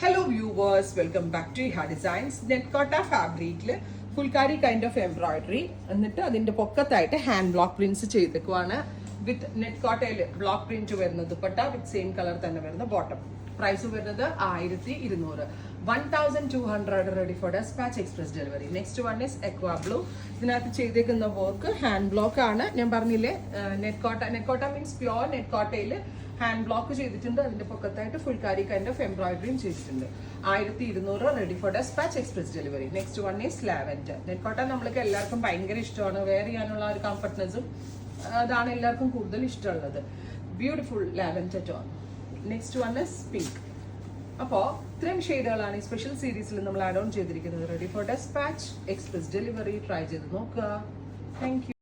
Hello viewers, welcome back to Iha Designs. Netcotta fabric phulkari kind of embroidery എന്നിട്ട് അതിന്റെ പൊക്കത്തായിട്ട് hand block prints ചെയ്തേക്കുവാണ് വിത്ത് നെറ്റ്കോട്ടയിൽ block print വരുന്ന dupatta with same colour തന്നെ വരുന്ന bottom. Price വരുന്നത് 1200. 1200 ready for despatch express delivery. Next one is aqua blue. ഇതിനകത്ത് ചെയ്തേക്കുന്ന work hand block ആണ്. ഞാൻ പറഞ്ഞില്ലേ നെറ്റ്കോട്ട മീൻസ് പ്യോർ നെറ്റ്കോട്ടയിൽ ഹാൻഡ് ബ്ലോക്ക് ചെയ്തിട്ടുണ്ട്. അതിന്റെ പൊക്കത്തായിട്ട് ഫുൾക്കാരി കൈൻഡ് ഓഫ് എംബ്രോയിഡറിയും ചെയ്തിട്ടുണ്ട്. 1200 ready for despatch express delivery. Next one is lavender. നെറ്റ്കോട്ട നമ്മൾക്ക് എല്ലാവർക്കും ഭയങ്കര ഇഷ്ടമാണ്. വെയർ ചെയ്യാനുള്ള ഒരു കംഫർട്ട്നെസ്സും അതാണ് എല്ലാവർക്കും കൂടുതൽ ഇഷ്ടമുള്ളത്. Beautiful lavender tone. Next one is pink. അപ്പോൾ ഇത്രയും ഷെയ്ഡുകളാണ് ഈ സ്പെഷ്യൽ സീരീസിൽ നമ്മൾ ആഡ് ഓൺ ചെയ്തിരിക്കുന്നത്. Ready for despatch express delivery. Try ചെയ്ത് നോക്കുക. Thank U.